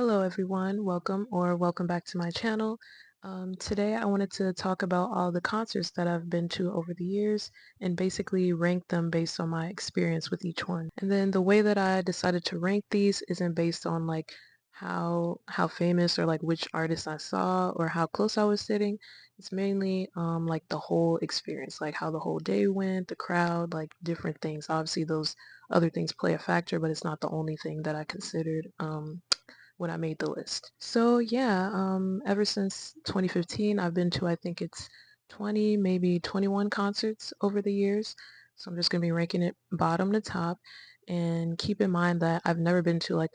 Hello everyone, welcome back to my channel. Today I wanted to talk about all the concerts that I've been to over the years and basically rank them based on my experience with each one. And then the way that I decided to rank these isn't based on like how famous or like which artist I saw or how close I was sitting. It's mainly like the whole experience, like how the whole day went, the crowd, like different things. Obviously those other things play a factor, but it's not the only thing that I considered when I made the list. So yeah, ever since 2015, I've been to, I think it's 20, maybe 21 concerts over the years. So I'm just going to be ranking it bottom to top. And keep in mind that I've never been to like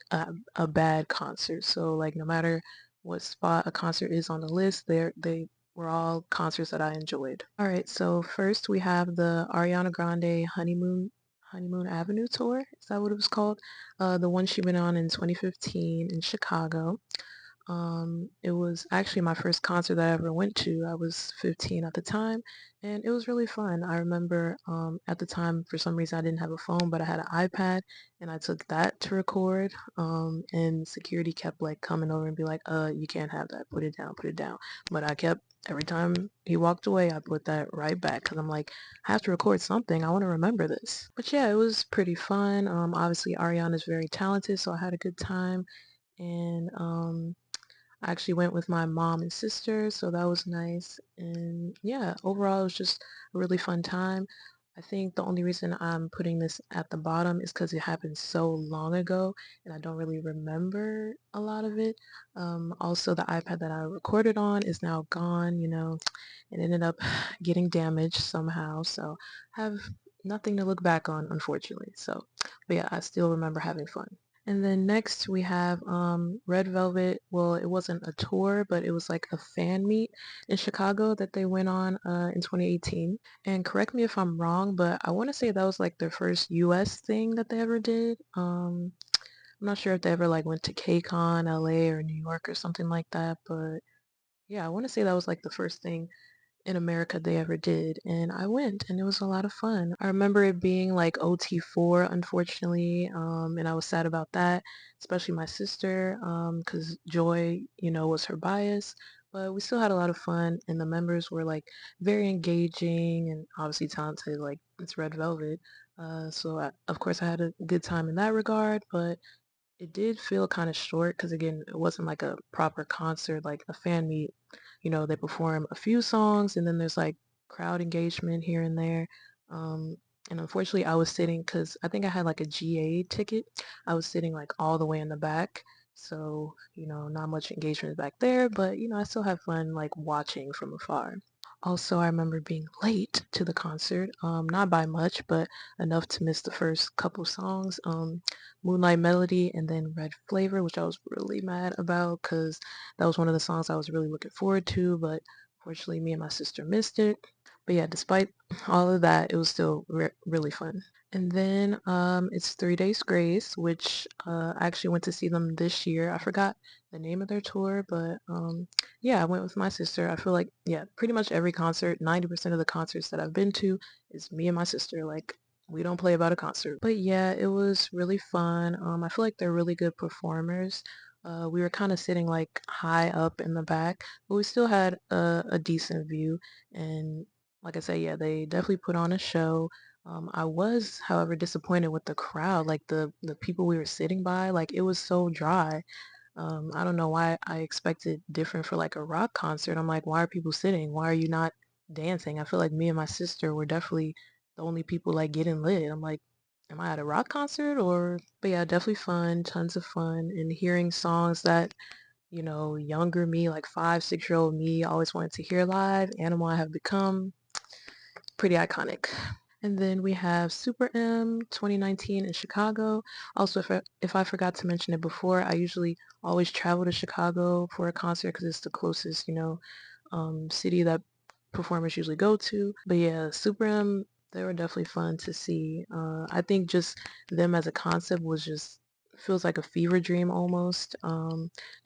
a bad concert. So like no matter what spot a concert is on the list, they were all concerts that I enjoyed. All right, so first we have the Ariana Grande Honeymoon Avenue tour. Is that what it was called? The one she went on in 2015 in Chicago. It was actually my first concert that I ever went to. I was 15 at the time, and it was really fun. I remember at the time, for some reason, I didn't have a phone, but I had an iPad, and I took that to record. And security kept like coming over and be like, you can't have that. Put it down, put it down. But I kept, every time he walked away, I put that right back because I'm like, I have to record something. I want to remember this. But yeah, it was pretty fun. Obviously, Ariana's very talented, so I had a good time. And I actually went with my mom and sister, so that was nice. And yeah, overall, it was just a really fun time. I think the only reason I'm putting this at the bottom is because it happened so long ago and I don't really remember a lot of it. Also, the iPad that I recorded on is now gone, it ended up getting damaged somehow, so I have nothing to look back on, unfortunately. So, but yeah, I still remember having fun. And then next we have Red Velvet. Well, it wasn't a tour, but it was like a fan meet in Chicago that they went on in 2018. And correct me if I'm wrong, but I want to say that was like their first US thing that they ever did. I'm not sure if they ever like went to KCON, LA or New York or something like that, but yeah, I want to say that was like the first thing in America they ever did, and I went and it was a lot of fun. I remember it being like OT4 unfortunately, and I was sad about that, especially my sister, because Joy, was her bias, but we still had a lot of fun and the members were like very engaging and obviously talented, like it's Red Velvet. Of course I had a good time in that regard, but it did feel kind of short because again, it wasn't like a proper concert, like a fan meet. They perform a few songs and then there's like crowd engagement here and there. Um, and unfortunately, I was sitting because I think I had like a GA ticket. I was sitting like all the way in the back. So, not much engagement back there, but I still have fun like watching from afar. Also, I remember being late to the concert, not by much, but enough to miss the first couple songs, Moonlight Melody and then Red Flavor, which I was really mad about because that was one of the songs I was really looking forward to, but unfortunately me and my sister missed it. But yeah, despite all of that, it was still really fun. And then it's 3 Days Grace, which I actually went to see them this year. I forgot the name of their tour, but yeah, I went with my sister. I feel like, yeah, pretty much every concert, 90% of the concerts that I've been to is me and my sister. Like, we don't play about a concert. But yeah, it was really fun. I feel like they're really good performers. We were kind of sitting like high up in the back, but we still had a decent view. And like I said, yeah, they definitely put on a show. I was, however, disappointed with the crowd, like the people we were sitting by, like it was so dry. I don't know why I expected different for like a rock concert. I'm like, why are people sitting? Why are you not dancing? I feel like me and my sister were definitely the only people like getting lit. I'm like, am I at a rock concert or? But yeah, definitely fun, tons of fun, and hearing songs that younger me, like 5, 6-year-old me, always wanted to hear live. Animal I Have Become, pretty iconic. And then we have Super M 2019 in Chicago. Also, if I forgot to mention it before, I usually always travel to Chicago for a concert because it's the closest, city that performers usually go to. But yeah, Super M, they were definitely fun to see. I think just them as a concept was just feels like a fever dream almost.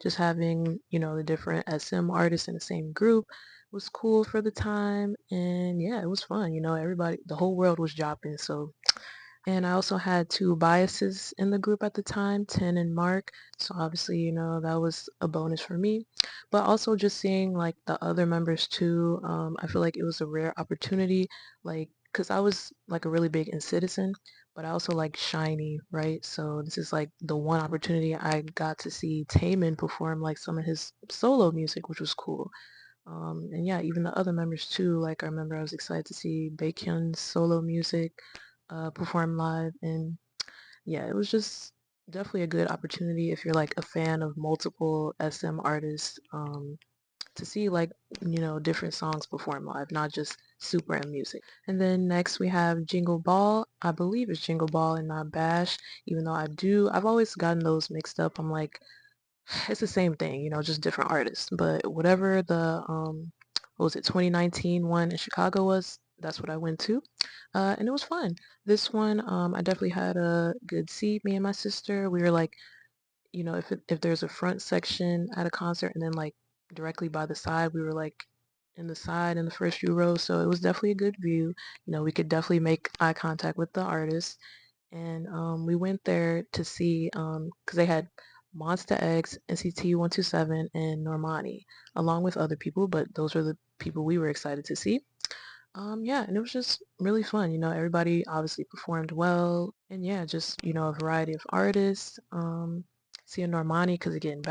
Just having, the different SM artists in the same group was cool for the time, and yeah, it was fun. Everybody, the whole world was jopping, so And I also had two biases in the group at the time, Tin and Mark. So obviously, that was a bonus for me. But also just seeing like the other members too, I feel like it was a rare opportunity, like, because I was like a really big in Citizen, but I also like Shiny, right? So this is like the one opportunity I got to see Taemin perform like some of his solo music, which was cool. And yeah, even the other members too. Like I remember I was excited to see Baekhyun's solo music perform live, and yeah, it was just definitely a good opportunity if you're like a fan of multiple SM artists to see like different songs perform live, not just Super M music. And then next we have Jingle Ball. I believe it's Jingle Ball and not Bash, even though I've always gotten those mixed up. I'm like, it's the same thing, just different artists. But whatever the what was it, 2019 one in Chicago was, that's what I went to. And it was fun. This one, I definitely had a good seat, me and my sister. We were like, if there's a front section at a concert and then like directly by the side, we were like in the side in the first few rows. So it was definitely a good view. We could definitely make eye contact with the artist. And we went there to see, because they had Monsta X, NCT 127, and Normani, along with other people, but those were the people we were excited to see. Yeah, and it was just really fun. Everybody obviously performed well, and yeah, just a variety of artists. Seeing Normani, because again,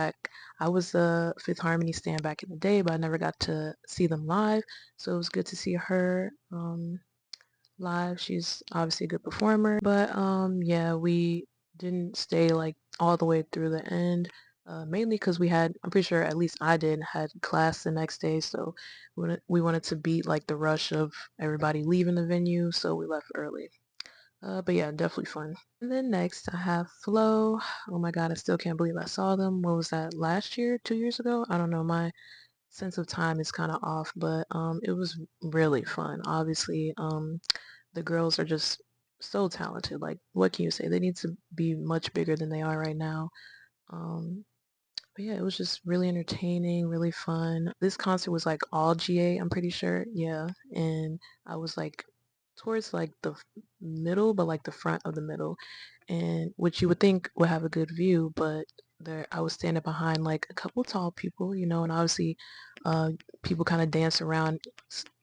I was a Fifth Harmony stan back in the day, but I never got to see them live, so it was good to see her. Live. She's obviously a good performer, but yeah, we didn't stay like all the way through the end. Mainly because I'm pretty sure at least I did, had class the next day, so we wanted to beat like the rush of everybody leaving the venue, so we left early. But yeah, definitely fun. And then next I have Flow. Oh my God, I still can't believe I saw them. What was that, last year, 2 years ago? I don't know. My sense of time is kind of off, but it was really fun. Obviously, the girls are just so talented. Like, what can you say? They need to be much bigger than they are right now. Um, but yeah, it was just really entertaining, really fun. This concert was like all GA, I'm pretty sure. Yeah, and I was like towards like the middle, but like the front of the middle, and which you would think would have a good view, but there I was standing behind like a couple tall people, and obviously uh, people kind of dance around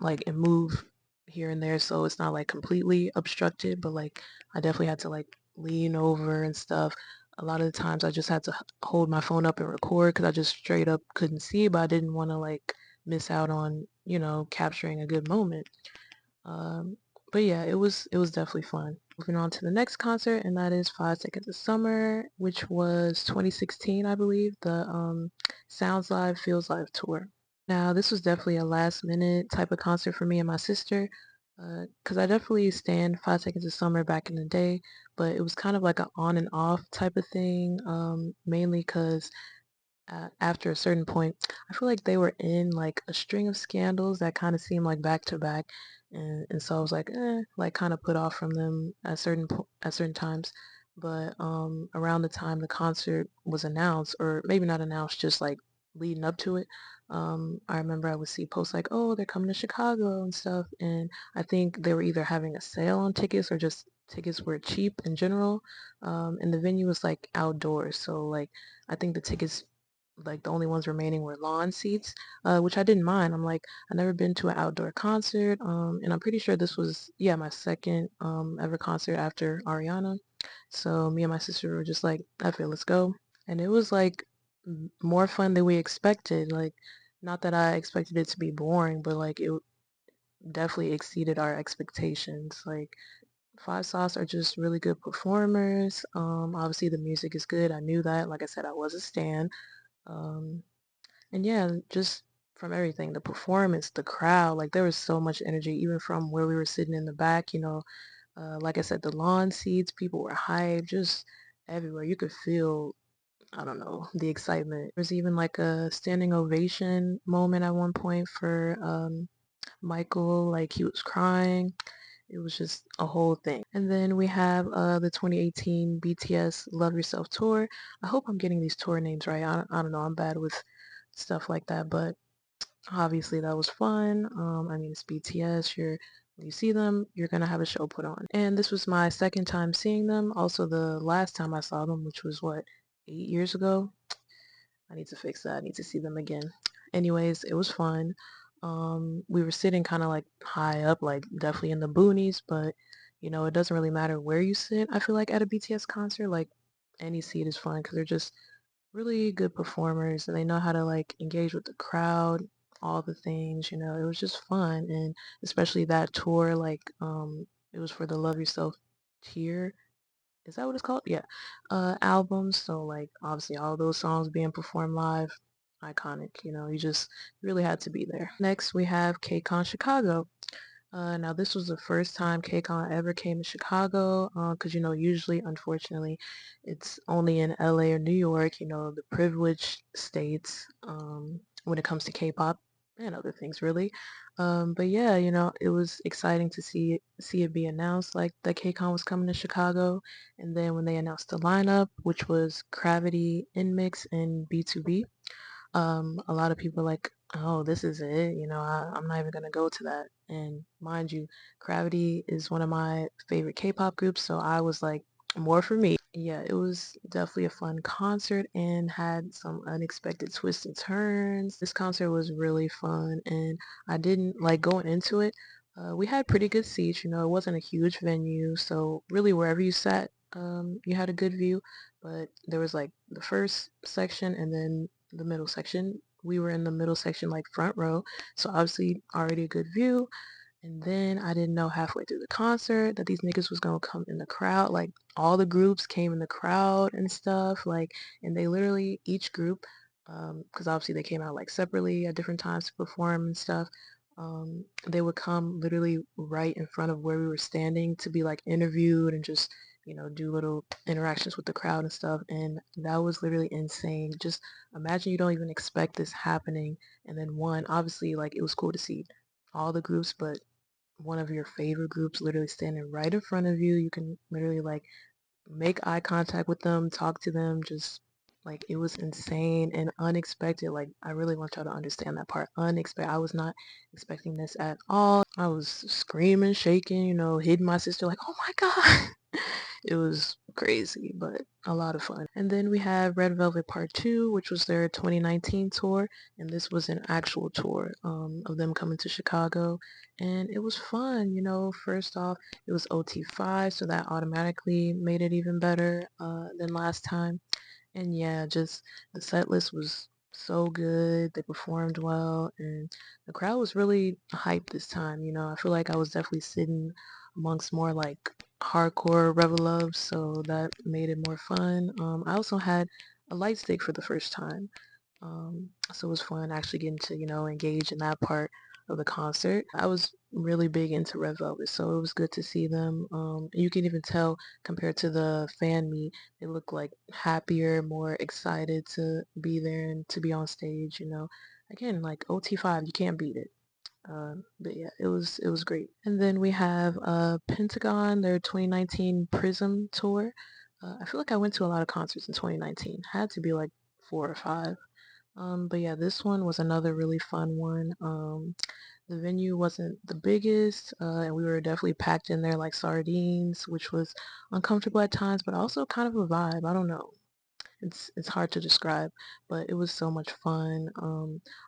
like and move here and there, so it's not like completely obstructed, but like I definitely had to like lean over and stuff. A lot of the times I just had to hold my phone up and record because I just straight up couldn't see, but I didn't want to like miss out on capturing a good moment. um, but yeah, it was definitely fun. Moving on to the next concert, and that is 5 Seconds of Summer, which was 2016, I believe, the Sounds Live Feels Live tour. Now, this was definitely a last minute type of concert for me and my sister, because I definitely stand 5 Seconds of Summer back in the day, but it was kind of like an on and off type of thing, mainly because after a certain point, I feel like they were in like a string of scandals that kind of seemed like back to back, and so I was like, like kind of put off from them at certain times. But around the time the concert was announced, or maybe not announced, just like leading up to it, I remember I would see posts like, "Oh, they're coming to Chicago" and stuff, and I think they were either having a sale on tickets or just tickets were cheap in general. And the venue was like outdoors, so like I think the tickets like the only ones remaining were lawn seats, which I didn't mind. I'm like, I've never been to an outdoor concert, and I'm pretty sure this was, yeah, my second ever concert after Ariana. So me and my sister were just like, F it, let's go. And it was like more fun than we expected. Like, not that I expected it to be boring, but like it definitely exceeded our expectations. Like, Five Sauce are just really good performers. Obviously the music is good. I knew that. Like I said, I was a stan. Um, and yeah, just from everything, the performance, the crowd, like there was so much energy, even from where we were sitting in the back, like I said, the lawn seats, people were hyped, just everywhere. You could feel, I don't know, the excitement. There was even like a standing ovation moment at one point for Michael, like he was crying. It was just a whole thing. And then we have the 2018 BTS Love Yourself tour. I hope I'm getting these tour names right. I don't know. I'm bad with stuff like that, but obviously that was fun. I mean, it's BTS. You're you see them, you're gonna have a show put on. And this was my second time seeing them. Also, the last time I saw them, which was what, 8 years ago. I need to fix that. I need to see them again. Anyways, it was fun. We were sitting kind of like high up, like definitely in the boonies, but it doesn't really matter where you sit. I feel like at a BTS concert, like any seat is fun because they're just really good performers and they know how to like engage with the crowd, all the things, it was just fun. And especially that tour, like it was for the Love Yourself tier, is that what it's called? Yeah. Albums. So like obviously all those songs being performed live, iconic. You just really had to be there. Next we have KCON Chicago. Now this was the first time KCON ever came to Chicago, because usually, unfortunately, it's only in LA or New York, the privileged states, when it comes to K-pop and other things really. But yeah, it was exciting to see it be announced like that KCON was coming to Chicago, and then when they announced the lineup, which was Gravity, Inmix, and B2B. A lot of people are like, oh, this is it. I'm not even gonna go to that. And mind you, Gravity is one of my favorite K-pop groups, so I was like, more for me. Yeah, it was definitely a fun concert and had some unexpected twists and turns. This concert was really fun, and I didn't like going into it. We had pretty good seats, it wasn't a huge venue, so really wherever you sat, you had a good view. But there was like the first section and then the middle section. We were in the middle section, like front row, so obviously already a good view. And then I didn't know halfway through the concert that these niggas was gonna come in the crowd. Like all the groups came in the crowd and stuff. Like, and they literally each group, because obviously they came out like separately at different times to perform and stuff. They would come literally right in front of where we were standing to be like interviewed and just do little interactions with the crowd and stuff. And that was literally insane. Just imagine you don't even expect this happening, and then one, obviously, like it was cool to see all the groups, but one of your favorite groups literally standing right in front of you. You can literally like make eye contact with them, talk to them, just like it was insane and unexpected. Like I really want y'all to understand that part. Unexpected. I was not expecting this at all. I was screaming, shaking, hitting my sister like, oh my God. It was crazy, but a lot of fun. And then we have Red Velvet Part 2, which was their 2019 tour. And this was an actual tour of them coming to Chicago. And it was fun, First off, it was OT5, so that automatically made it even better than last time. And yeah, just the set list was so good. They performed well, and the crowd was really hyped this time. I feel like I was definitely sitting amongst more like hardcore Revel Loves, so that made it more fun. I also had a light stick for the first time. So it was fun actually getting to, engage in that part of the concert. I was really big into Red Velvet, so it was good to see them. You can even tell compared to the fan meet, they look like happier, more excited to be there and to be on stage, Again, like OT5, you can't beat it. But yeah, it was great. And then we have Pentagon, their 2019 Prism tour. I feel like I went to a lot of concerts in 2019. Had to be like 4 or 5. But yeah, this one was another really fun one. The venue wasn't the biggest, and we were definitely packed in there like sardines, which was uncomfortable at times, but also kind of a vibe. I don't know. It's hard to describe, but it was so much fun.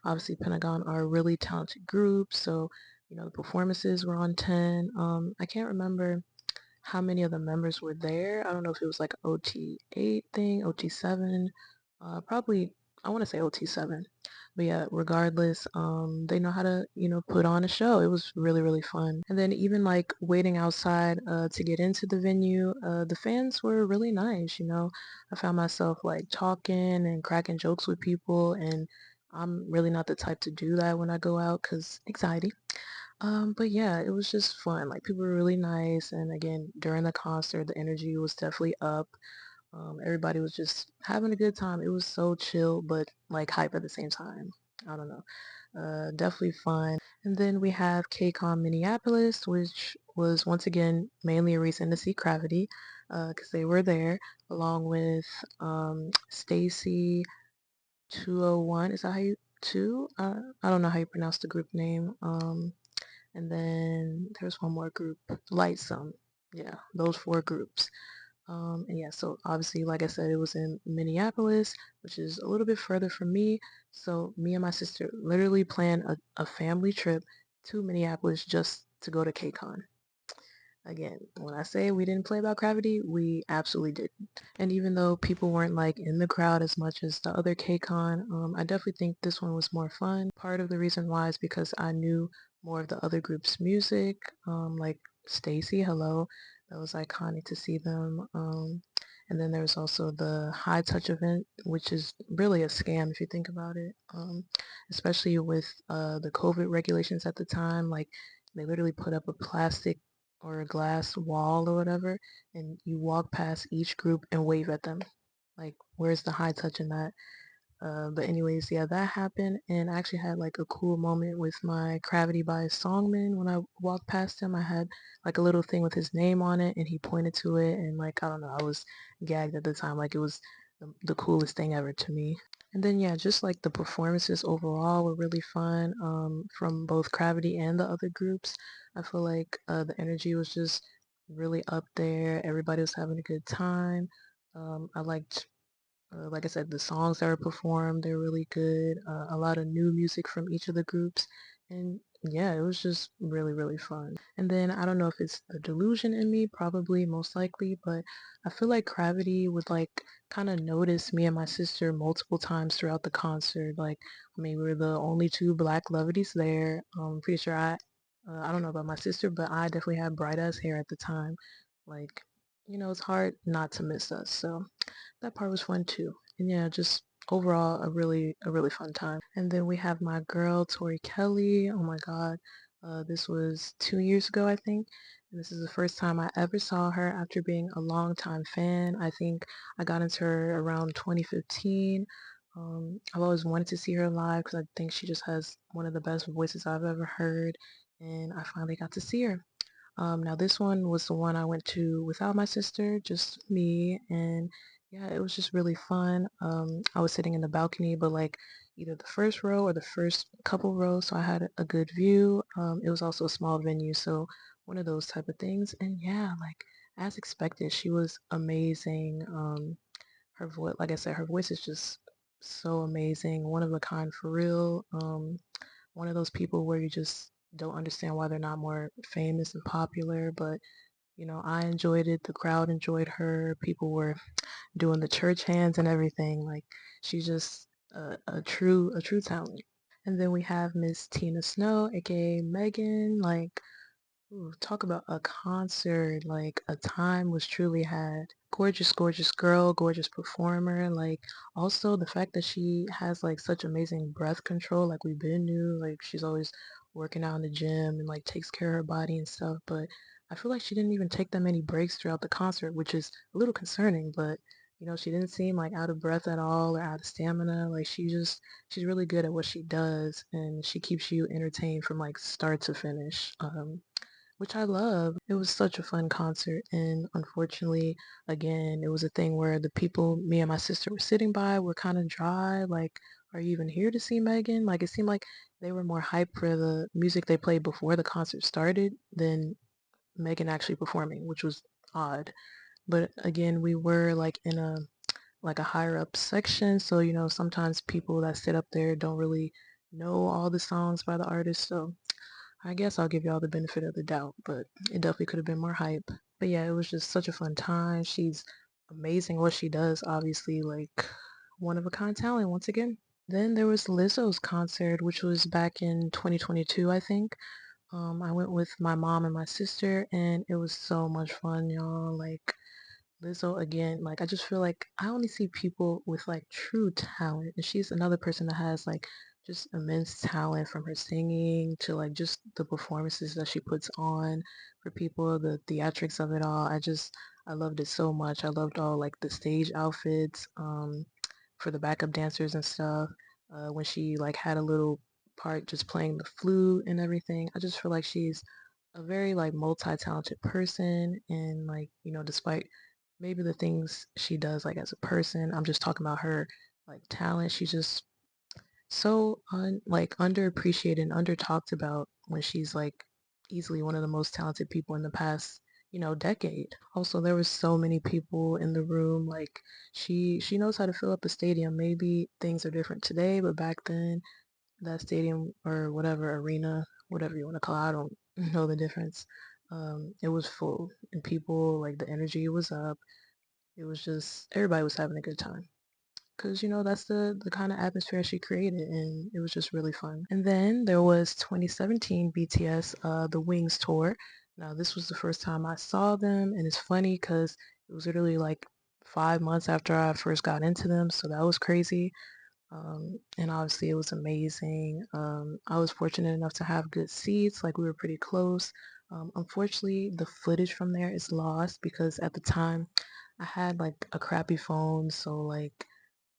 Obviously, Pentagon are a really talented group, so the performances were on 10. I can't remember how many of the members were there. I don't know if it was like OT8 thing, OT7, probably I want to say OT7. But yeah, regardless, they know how to, put on a show. It was really, really fun. And then even like waiting outside to get into the venue, the fans were really nice, I found myself like talking and cracking jokes with people, and I'm really not the type to do that when I go out because anxiety. But yeah, it was just fun. Like people were really nice, and again, during the concert, the energy was definitely up. Everybody was just having a good time. It was so chill, but like hype at the same time. I don't know. Definitely fun. And then we have KCON Minneapolis, which was once again mainly a reason to see Gravity, because they were there along with Stacy 201. Is that how you two? I don't know how you pronounce the group name. And then there's one more group, Lightsome. Yeah, those four groups. And yeah, so obviously, like I said, it was in Minneapolis, which is a little bit further from me. So me and my sister literally planned a family trip to Minneapolis just to go to KCON. Again, when I say we didn't play about gravity, we absolutely didn't. And even though people weren't like in the crowd as much as the other KCON, I definitely think this one was more fun. Part of the reason why is because I knew more of the other group's music, like Stacy, hello, that was iconic to see them. And then there was also the High Touch event, which is really a scam if you think about it, especially with the COVID regulations at the time. Like they literally put up a plastic or a glass wall or whatever, and you walk past each group and wave at them. Like, where's the high touch in that? But anyways, yeah, that happened, and I actually had like a cool moment with my Gravity by Songman when I walked past him. I had like a little thing with his name on it, and he pointed to it, and like I don't know, I was gagged at the time. Like it was the coolest thing ever to me. And then yeah, just like the performances overall were really fun from both Gravity and the other groups. I feel like the energy was just really up there. Everybody was having a good time. I liked like I said, the songs that were performed, they're really good. A lot of new music from each of the groups. And yeah, it was just really, really fun. And then I don't know if it's a delusion in me, probably, most likely, but I feel like Gravity would like kind of notice me and my sister multiple times throughout the concert. Like, I mean, we were the only two black lovedies there. I'm pretty sure I don't know about my sister, but I definitely had bright ass hair at the time. Like, it's hard not to miss us. So that part was fun too. And yeah, just overall a really fun time. And then we have my girl Tori Kelly. Oh my God. This was 2 years ago, I think. And this is the first time I ever saw her after being a longtime fan. I think I got into her around 2015. I've always wanted to see her live because I think she just has one of the best voices I've ever heard. And I finally got to see her. Now this one was the one I went to without my sister, just me, and yeah, it was just really fun. I was sitting in the balcony, but like either the first row or the first couple rows, so I had a good view. It was also a small venue, so one of those type of things. And yeah, like as expected, she was amazing. Her voice, like I said, her voice is just so amazing, one of a kind for real. One of those people where you just don't understand why they're not more famous and popular, but I enjoyed it. The crowd enjoyed her. People were doing the church hands and everything. Like she's just a true talent. And then we have Miss Tina Snow, aka Megan. Like, ooh, talk about a concert. Like a time was truly had. Gorgeous, gorgeous girl, gorgeous performer. Like also the fact that she has like such amazing breath control. Like we've been knew. Like she's always working out in the gym and like takes care of her body and stuff. But I feel like she didn't even take that many breaks throughout the concert, which is a little concerning. But she didn't seem like out of breath at all or out of stamina. Like she's really good at what she does, and she keeps you entertained from like start to finish. Which I love. It was such a fun concert, and unfortunately, again, it was a thing where the people me and my sister were sitting by were kind of dry. Like, are you even here to see Megan? Like, it seemed like they were more hyped for the music they played before the concert started than Megan actually performing, which was odd. But again, we were like in a higher up section, so sometimes people that sit up there don't really know all the songs by the artist, so I guess I'll give y'all the benefit of the doubt, but it definitely could have been more hype. But yeah, it was just such a fun time. She's amazing what she does, obviously, like one of a kind talent once again. Then there was Lizzo's concert, which was back in 2022, I think. I went with my mom and my sister, and it was so much fun, y'all. Like, Lizzo again, like I just feel like I only see people with like true talent, and she's another person that has like just immense talent from her singing to like just the performances that she puts on for people, the theatrics of it all. I loved it so much. I loved all like the stage outfits for the backup dancers and stuff. When she like had a little part just playing the flute and everything. I just feel like she's a very like multi-talented person, and like despite maybe the things she does like as a person, I'm just talking about her like talent. She's just so like underappreciated and under talked about when she's like easily one of the most talented people in the past, decade. Also, there was so many people in the room. Like she knows how to fill up a stadium. Maybe things are different today, but back then, that stadium or whatever arena, whatever you want to call it, I don't know the difference. It was full, and people like the energy was up. It was just everybody was having a good time. Cause that's the kind of atmosphere she created, and it was just really fun. And then there was 2017 BTS, the Wings tour. Now this was the first time I saw them, and it's funny because it was literally like 5 months after I first got into them, so that was crazy. And obviously it was amazing. I was fortunate enough to have good seats, like we were pretty close. Unfortunately, the footage from there is lost because at the time I had like a crappy phone, so like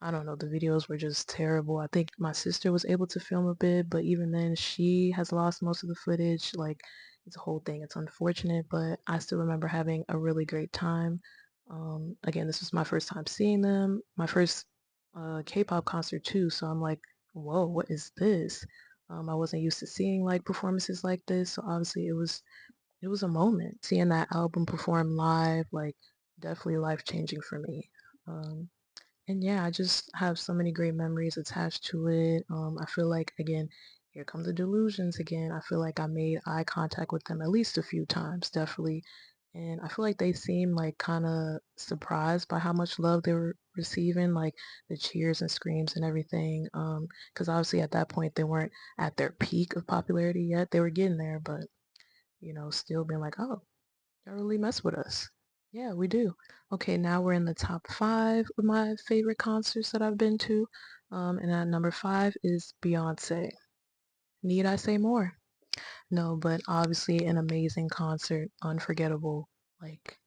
I don't know, the videos were just terrible. I think my sister was able to film a bit, but even then she has lost most of the footage. Like it's a whole thing. It's unfortunate, but I still remember having a really great time. Again, this was my first time seeing them, my first K-pop concert too. So I'm like, whoa, what is this? I wasn't used to seeing like performances like this, so obviously it was a moment. Seeing that album perform live, like definitely life changing for me. And yeah, I just have so many great memories attached to it. I feel like, again, here come the delusions again. I feel like I made eye contact with them at least a few times, definitely. And I feel like they seemed like kind of surprised by how much love they were receiving, like the cheers and screams and everything. Because obviously at that point they weren't at their peak of popularity yet. They were getting there, but still being like, oh, y'all really mess with us. Yeah, we do. Okay, now we're in the top five of my favorite concerts that I've been to. And at number five is Beyonce. Need I say more? No, but obviously an amazing concert, unforgettable. Like,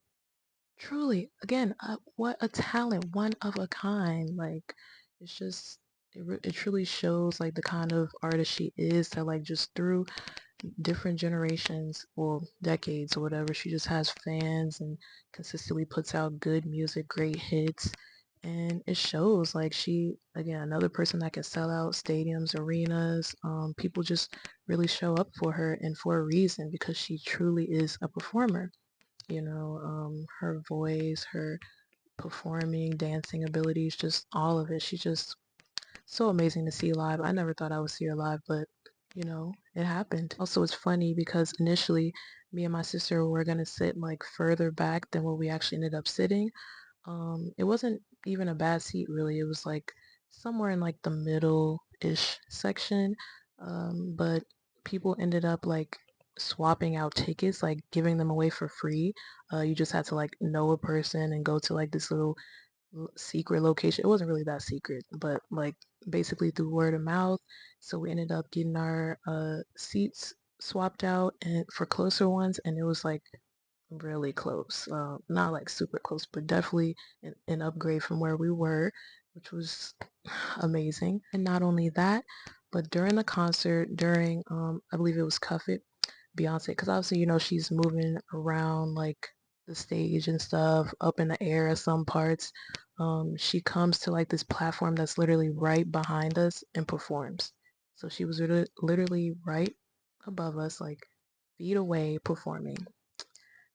truly, again, what a talent, one of a kind. Like, it's just, it truly shows like the kind of artist she is that like just through different generations, well, decades or whatever. She just has fans and consistently puts out good music, great hits. And it shows like she, again, another person that can sell out stadiums, arenas. People just really show up for her and for a reason because she truly is a performer. Her voice, her performing, dancing abilities, just all of it. She's just so amazing to see live. I never thought I would see her live, but it happened. Also, it's funny because initially me and my sister were gonna sit like further back than where we actually ended up sitting. It wasn't even a bad seat really. It was like somewhere in like the middle-ish section. But people ended up like swapping out tickets, like giving them away for free. You just had to like know a person and go to like this little secret location. It wasn't really that secret, but like basically through word of mouth. So we ended up getting our seats swapped out and for closer ones, and it was like really close. Not like super close, but definitely an upgrade from where we were, which was amazing. And not only that, but during the concert, during I believe it was Cuff It, Beyonce, because obviously she's moving around like the stage and stuff, up in the air at some parts. She comes to like this platform that's literally right behind us and performs. So she was literally right above us, like feet away, performing.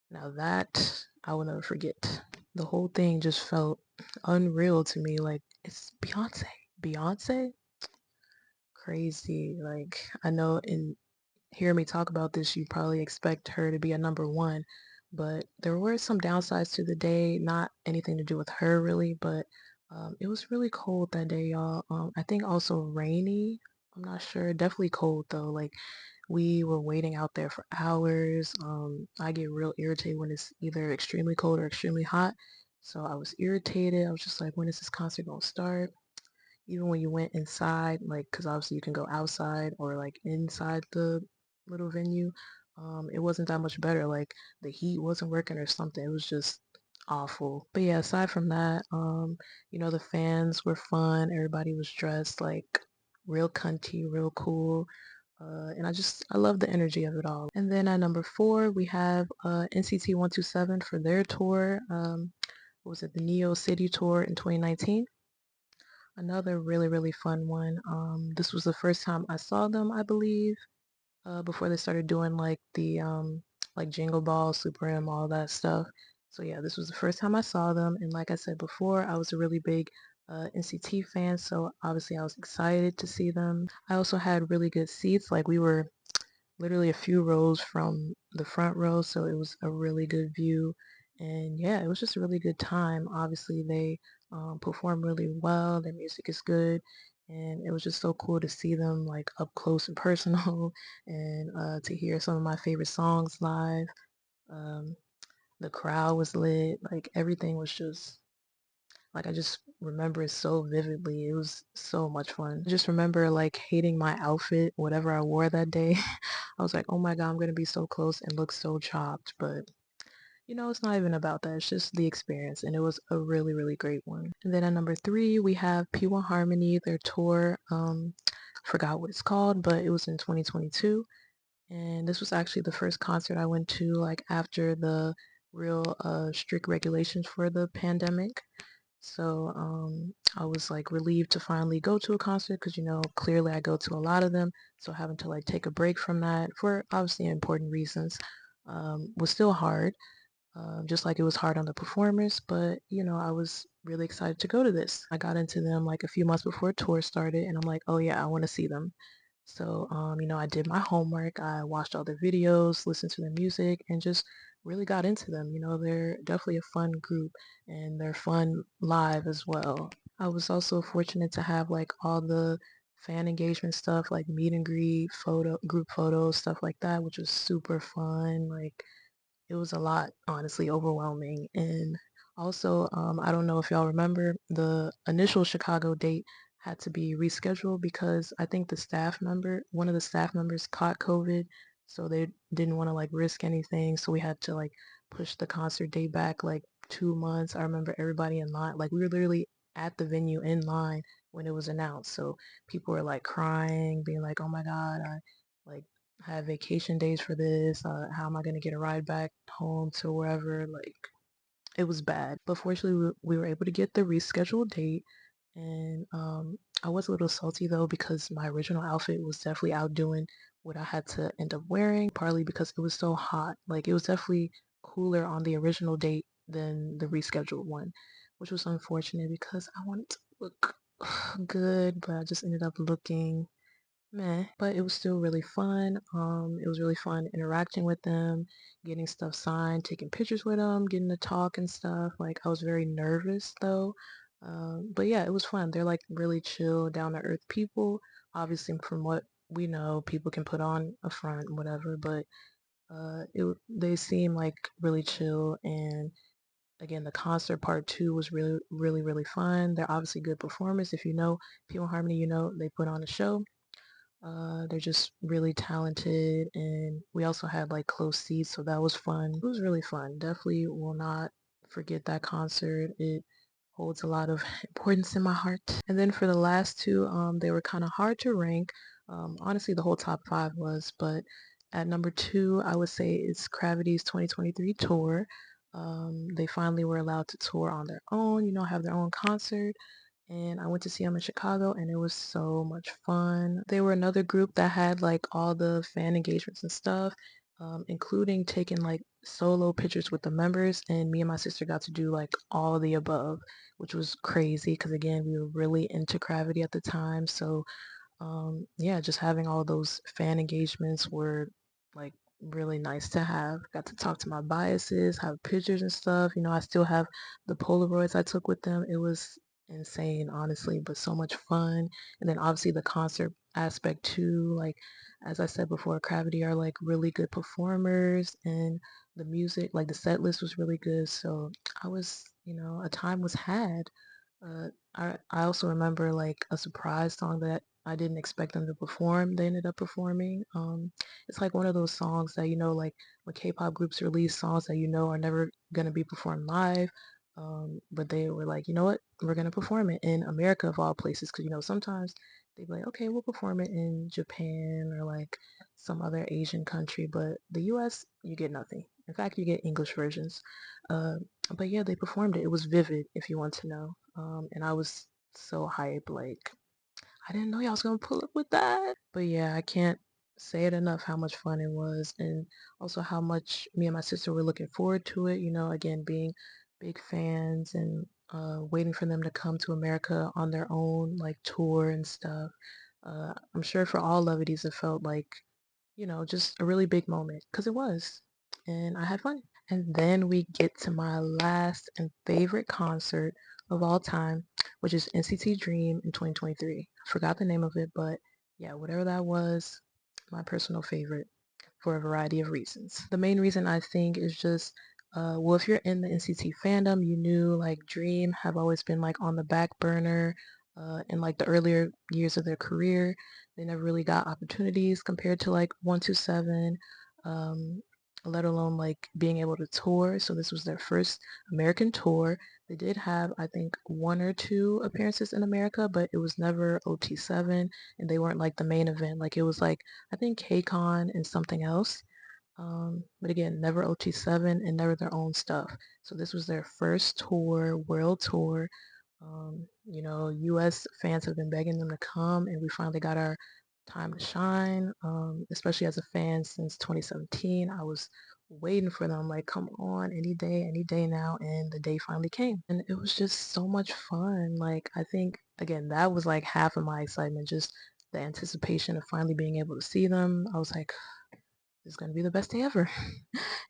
Now that I will never forget. The whole thing just felt unreal to me. Like, it's Beyonce. Beyonce? Crazy. Like, I know in hearing me talk about this, you probably expect her to be a number one, but there were some downsides to the day. Not anything to do with her really, but it was really cold that day, y'all. I think also rainy. I'm not sure. Definitely cold though. Like we were waiting out there for hours. I get real irritated when it's either extremely cold or extremely hot. So I was irritated. I was just like, when is this concert gonna start? Even when you went inside, like, because obviously you can go outside or like inside the little venue, it wasn't that much better. Like the heat wasn't working or something. It was just awful. But yeah, aside from that, the fans were fun. Everybody was dressed like real cunty, real cool. And I love the energy of it all. And then at number four, we have NCT 127 for their tour. What was it? The Neo City tour in 2019. Another really, really fun one. This was the first time I saw them, I believe. before they started doing like the like Jingle Ball, Super M, all that stuff. So yeah, this was the first time I saw them, and like I said before, I was a really big NCT fan, so obviously I was excited to see them. I also had really good seats, like we were literally a few rows from the front row, so it was a really good view. And yeah, it was just a really good time. Obviously, they perform really well. Their music is good, and it was just so cool to see them like up close and personal, and to hear some of my favorite songs live. Um, the crowd was lit. Like everything was just like I just remember it so vividly. It was so much fun. I just remember like hating my outfit, whatever I wore that day. I was like, oh my God, I'm gonna be so close and look so chopped. But you know, it's not even about that. It's just the experience. And it was a really, really great one. And then at number three, we have P1 Harmony, their tour. Forgot what it's called, but it was in 2022. And this was actually the first concert I went to like after the real strict regulations for the pandemic. So I was like relieved to finally go to a concert because, you know, clearly I go to a lot of them. So having to like take a break from that for obviously important reasons was still hard, just like it was hard on the performers. But, you know, I was really excited to go to this. I got into them like a few months before tour started, and I'm like, oh yeah, I want to see them. So, you know, I did my homework. I watched all their videos, listened to their music, and just really got into them. You know, they're definitely a fun group and they're fun live as well. I was also fortunate to have like all the fan engagement stuff, like meet and greet, group photos, stuff like that, which was super fun. Like, it was a lot, honestly, overwhelming. And also, I don't know if y'all remember, the initial Chicago date had to be rescheduled because I think one of the staff members caught COVID, so they didn't want to like risk anything. So we had to like push the concert date back like 2 months. I remember everybody in line, like we were literally at the venue in line when it was announced. So people were like crying, being like, "Oh my God, I like have vacation days for this. How am I going to get a ride back home to wherever?" Like, it was bad. But fortunately, we were able to get the rescheduled date. And I was a little salty though because my original outfit was definitely outdoing what I had to end up wearing, partly because it was so hot. Like, it was definitely cooler on the original date than the rescheduled one, which was unfortunate because I wanted to look good, but I just ended up looking meh, but it was still really fun. It was really fun interacting with them, getting stuff signed, taking pictures with them, getting to talk and stuff. Like, I was very nervous though. But yeah, it was fun. They're like really chill, down to earth people. Obviously, from what we know, people can put on a front, whatever, but they seem like really chill. And again, the concert part two was really, really, really fun. They're obviously good performers. If you know People Harmony, you know they put on a show. They're just really talented, and we also had like close seats, so that was fun. It was really fun. Definitely will not forget that concert. It holds a lot of importance in my heart. And then for the last two, they were kind of hard to rank. Honestly, the whole top five was, but at number two, I would say it's Gravity's 2023 tour. They finally were allowed to tour on their own, you know, have their own concert, and I went to see them in Chicago, and it was so much fun. They were another group that had like all the fan engagements and stuff, including taking like solo pictures with the members, and me and my sister got to do like all of the above, which was crazy because again, we were really into Gravity at the time. So yeah, just having all those fan engagements were like really nice to have. Got to talk to my biases, have pictures and stuff. You know, I still have the Polaroids I took with them. It was insane, honestly, but so much fun. And then obviously the concert aspect too. Like, as I said before, Gravity are like really good performers, and the music, like the set list was really good. So I was, you know, a time was had. I also remember like a surprise song that I didn't expect them to perform. They ended up performing. It's like one of those songs that, you know, like when K-pop groups release songs that you know are never gonna be performed live. But they were like, you know what, we're gonna perform it in America of all places, because you know sometimes they'd be like, okay, we'll perform it in Japan or like some other Asian country, but the U.S. you get nothing. In fact, you get English versions. Uh, but yeah, they performed it. It was vivid, if you want to know. And I was so hyped. Like, I didn't know y'all was gonna pull up with that. But yeah, I can't say it enough how much fun it was, and also how much me and my sister were looking forward to it. Again, being big fans and waiting for them to come to America on their own like tour and stuff. I'm sure for all Lovities it felt like, just a really big moment because it was. And I had fun. And then we get to my last and favorite concert of all time, which is NCT Dream in 2023. I forgot the name of it, but yeah, whatever that was, my personal favorite for a variety of reasons. The main reason I think is just, well, if you're in the NCT fandom, you knew like Dream have always been like on the back burner in like the earlier years of their career. They never really got opportunities compared to like 127, um, let alone like being able to tour. So this was their first American tour. They did have, I think, one or two appearances in America, but it was never OT7, and they weren't like the main event. Like it was like I think KCON and something else. But again, never OT7 and never their own stuff. So this was their first tour, world tour. US fans have been begging them to come, and we finally got our time to shine. Especially as a fan since 2017, I was waiting for them, like, come on, any day now, and the day finally came. And it was just so much fun. Like, I think, again, that was like half of my excitement, just the anticipation of finally being able to see them. I was like, this is going to be the best day ever.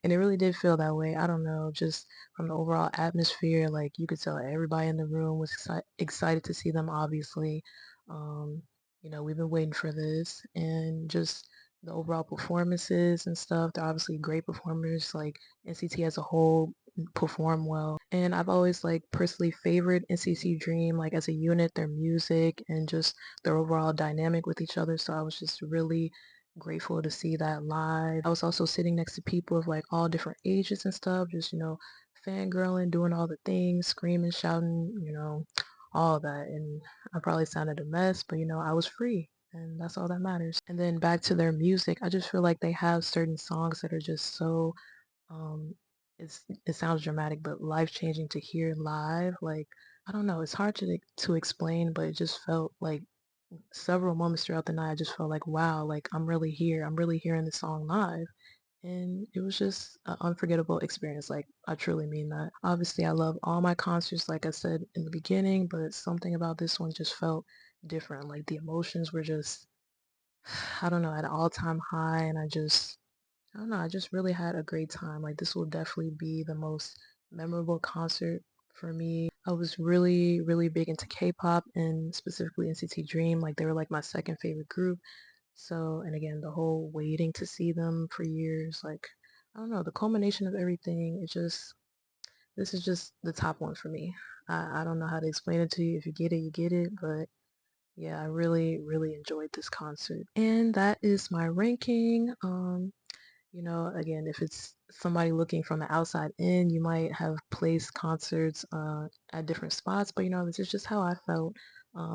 And it really did feel that way. I don't know, just from the overall atmosphere, like you could tell everybody in the room was excited to see them, obviously. Um, we've been waiting for this, and just the overall performances and stuff. They're obviously great performers, like NCT as a whole perform well. And I've always like personally favored NCT Dream, like as a unit, their music and just their overall dynamic with each other. So I was just really grateful to see that live. I was also sitting next to people of like all different ages and stuff, just, fangirling, doing all the things, screaming, shouting, all that. And I probably sounded a mess, but I was free, and that's all that matters. And then back to their music, I just feel like they have certain songs that are just so, um, it sounds dramatic, but life-changing to hear live. Like, I don't know, it's hard to explain, but it just felt like several moments throughout the night, I just felt like, wow, like I'm really here. I'm really hearing the song live. And it was just an unforgettable experience. Like, I truly mean that. Obviously, I love all my concerts, like I said in the beginning, but something about this one just felt different. Like, the emotions were just, I don't know, at an all-time high. And I don't know, I just really had a great time. Like, this will definitely be the most memorable concert for me. I was really, really big into K-pop and specifically NCT Dream. Like, they were like my second favorite group. So, and again, the whole waiting to see them for years, like, I don't know, the culmination of everything, this is just the top one for me. I don't know how to explain it to you. If you get it, you get it. But yeah, I really, really enjoyed this concert. And that is my ranking. Again, if it's somebody looking from the outside in, you might have placed concerts at different spots, but this is just how I felt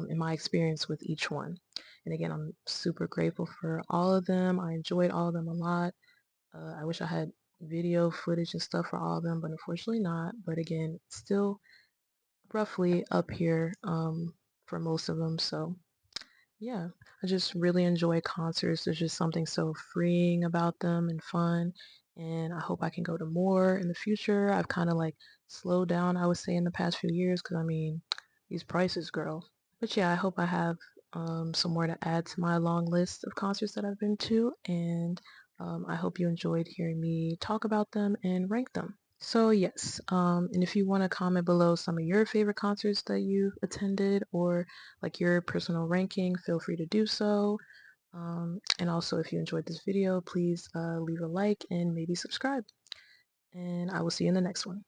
in my experience with each one. And again, I'm super grateful for all of them. I enjoyed all of them a lot. I wish I had video footage and stuff for all of them, but unfortunately not. But again, still roughly up here for most of them. So yeah, I just really enjoy concerts. There's just something so freeing about them and fun. And I hope I can go to more in the future. I've kind of like slowed down, I would say, in the past few years because I mean, these prices, girl. But yeah, I hope I have some more to add to my long list of concerts that I've been to. And I hope you enjoyed hearing me talk about them and rank them. So yes, and if you want to comment below some of your favorite concerts that you attended or like your personal ranking, feel free to do so. And also if you enjoyed this video, please leave a like and maybe subscribe. And I will see you in the next one.